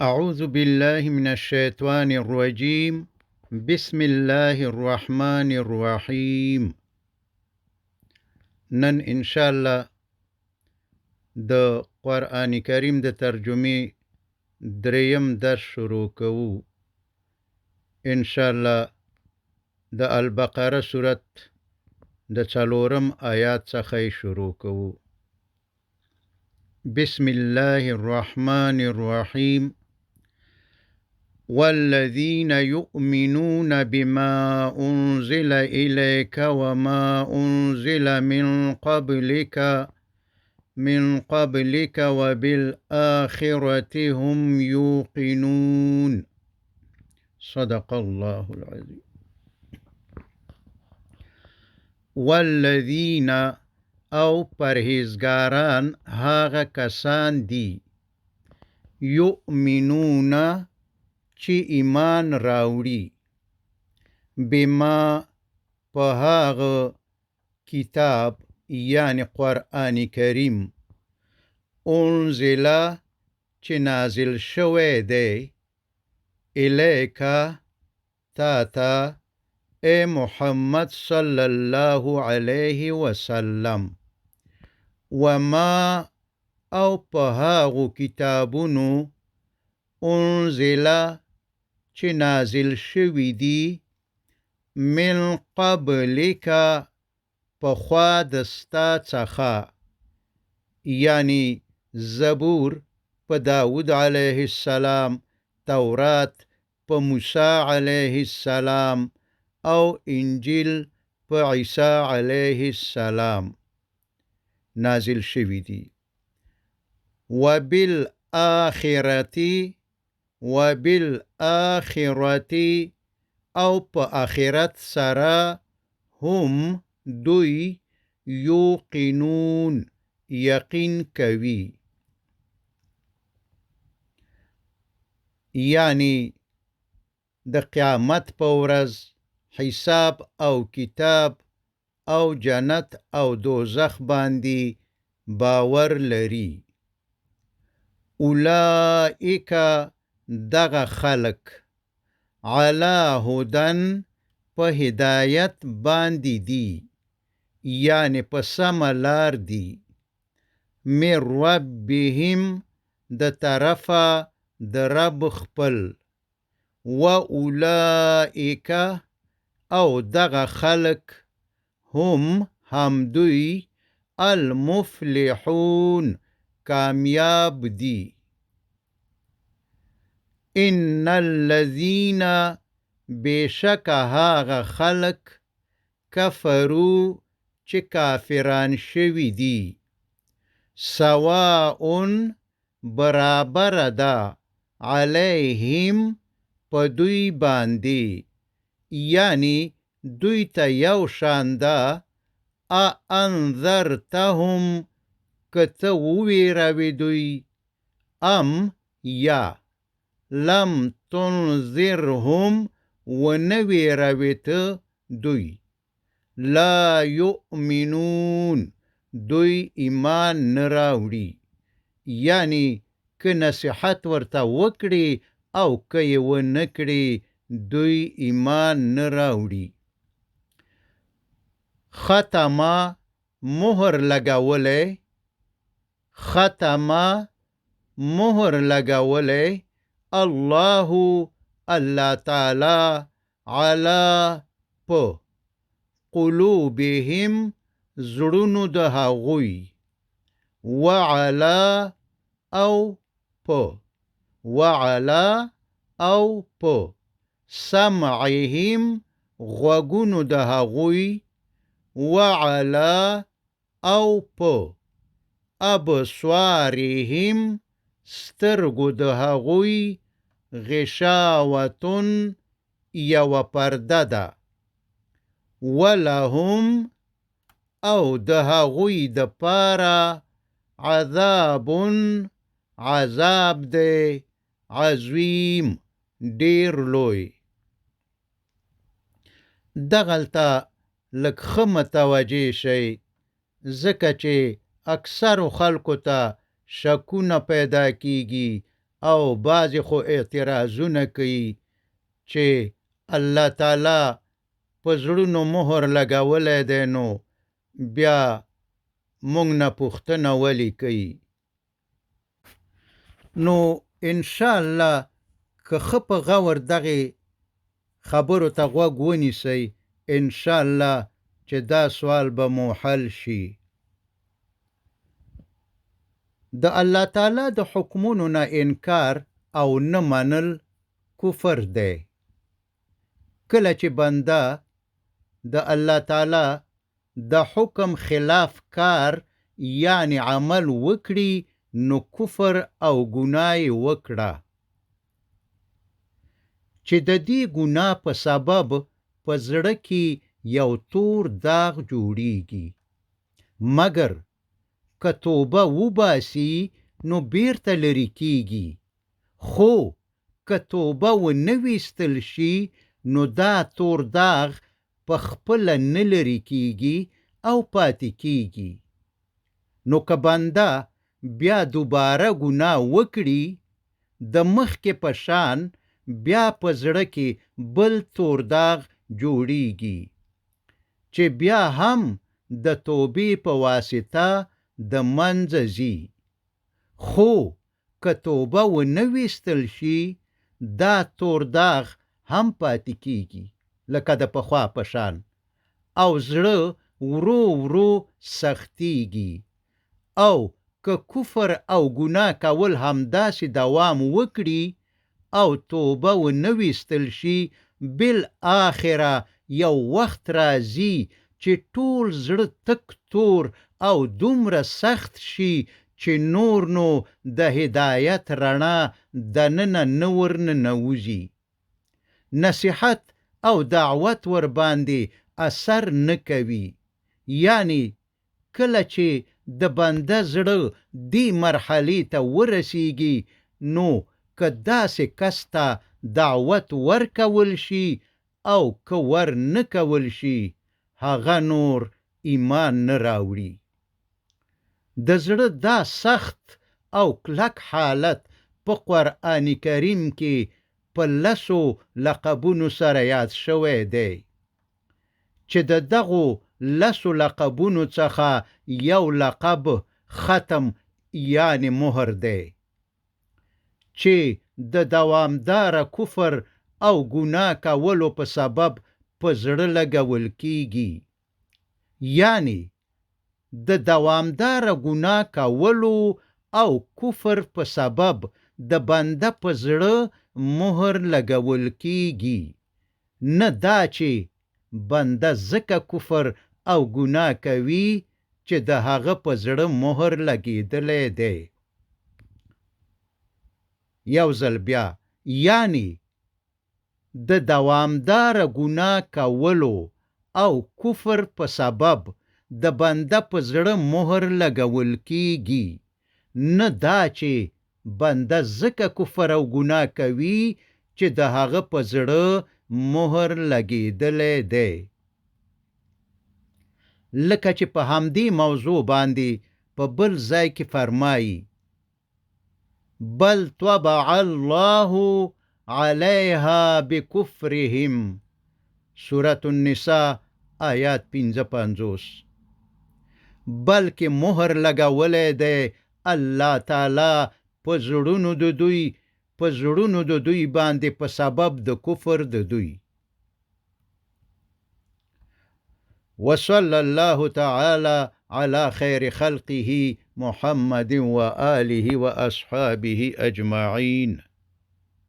أعوذ بالله من الشيطان الرجيم. بسم الله الرحمن الرحيم. نن إن شاء الله د قرآن کریم د ترجمه دریم درس شروع کوو. ان شاء الله د البقره سورت د 4 آیات څخه شروع کوو. بسم الله الرحمن الرحيم. والذين يؤمنون بما أنزل إليك وما أنزل من قبلك وبالآخرة هم يوقنون. صدق الله العظيم. والذين او پرهیزگاران هاغه کسان دی یؤمنون چې ایمان راوړي بما په هغه کتاب یعنی قرآن کریم انزل چې نازل شوی دی الیکا تا اے محمد صلی الله علیه وسلم وما او په هغو کتابونو انزل چې نازل شوی دی من قبلک پخوا دستا څخه یعنی زبور په داود علیه السلام، تورات په موسی علیه السلام او انجیل په عیسی علیه السلام نازل شوی دی. وبالآخرة او په آخرت سره هم دوی یوقنون یقین کوي، یعنی د قیامت په ورځ حساب او کتاب او جنت او دوزخ باندې باور لري. اولئک دغه خلق علی هدن په هدایت باندې دی، یعنی په سمه لار دی، من ربهم د طرفه د رب خپل، و اولئک او دغه خلق هم دوی المفلحون کامیاب دی. ان الذین بیشک هاغه خلق کفرو چې کافران شوی دی سواء برابر ده علیهم په دوی باندې، یعنی دوی ته یو شان ده انذرتهم که ته وویروې دوی ام یا لم تنذرهم ونه ویروې ته دوی لا یؤمنون دوی ایمان نه راوړي، یعنی که نصیحت ورته وکړي او که یې ونه کړي دوی ایمان نه راوړي. ختمه مهر لګولی الله تعالی علی په قلوبهم زړونو د هغوی، وعلا او په سمعهم غوږونو د هغوی، وعلا او په ابصارهم سترګو د هغوی غشاوتن یو پرده ده، ولهم او د هغوی د پاره عذاب دی عظیم ډیر لوی. دغلته لږ ښه متوجه شئ ځکه چې اکثرو خلکو ته شکونه پیدا کیږي او بعضې خو اعتراضونه کوي چې الله تعالی په زړونو مهر لګولی دی، نو بیا مونږ نه پوښتنه ولې کوي؟ نو انشاءالله که ښه په غور دغې خبرو ته غوږ ونیسئ، انشاءالله چې دا سوال به مو حل شي. د الله تعالی د حکمونو نه انکار او نه منل کفر دی. کله چې بنده د الله تعالی د حکم خلاف کار یعنی عمل وکړي، نو کفر او ګناه وکړه. چې د دې ګناه په سبب په زړه کې یو تور داغ جوړیږي، مګر که توبه وباسي نو بیرته لرې کیږي. خو که توبه ونه ویستل شي نو دا تور داغ په خپله نه لرې کیږي او پاتې کیږي. نو که بنده بیا دوباره ګناه وکړي، د مخکې په شان بیا په زړه کې بل تور داغ جوړیږي چې بیا هم د توبې په واسطه د منځه ځي. خو که توبه ونه ویستل شي، دا تور داغ هم پاتې کیږي لکه د پخوا په شان، او زړه ورو ورو سختیږي. او که کفر او ګناه کول همداسې دوام وکړي او توبه ونه ویستل شي، بالآخره یو وخت راځي چې ټول زړه تک تور او دومره سخت شي چې نور نو د هدایت رڼا دننه نه ورننوځي. نصیحت او دعوت ور باندې اثر نه کوي. یعنی کله چې د بنده زړه دې مرحلې ته ورسیږي، نو که داسې کس ته دعوت ورکول شي او که ور نه کول شي، هغه نور ایمان نه راوړي. د زړه دا سخت او کلک حالت په قرآن کریم کې په 10 لقبونو سره یاد شوی دی، چې د دغو 10 لقبونو څخه یو لقب ختم یعنی مهر دی، چې د دوامداره کفر او ګناه کولو په سبب په زړه لګول کیږي. یعنی د دوامداره ګناه کولو او کفر په سبب د بنده په زړه مهر لګول کیږي، نه دا چې بنده ځکه کفر او ګناه کوي چې د هغه په زړه مهر لګیدلی دی. یو ځل بیا، یعنی د دوامداره ګناه کولو او کفر په سبب د بنده په زړه مهر لګول کیږي، نه دا چې بنده ځکه کفر او ګناه کوي چې د هغه په زړه مهر لګیدلی دی. لکه چې په همدې موضوع باندې په بل ځای کې فرمایي: بل طبع الله علیها بکفرهم، سورة النساء آیات 55. بلکې مهر لګولی دی الله تعالی په زړونو د دوی باندې په سبب د کفر د دوی. وصلى الله تعالى على خير خلقه محمد وآله وأصحابه أجمعين.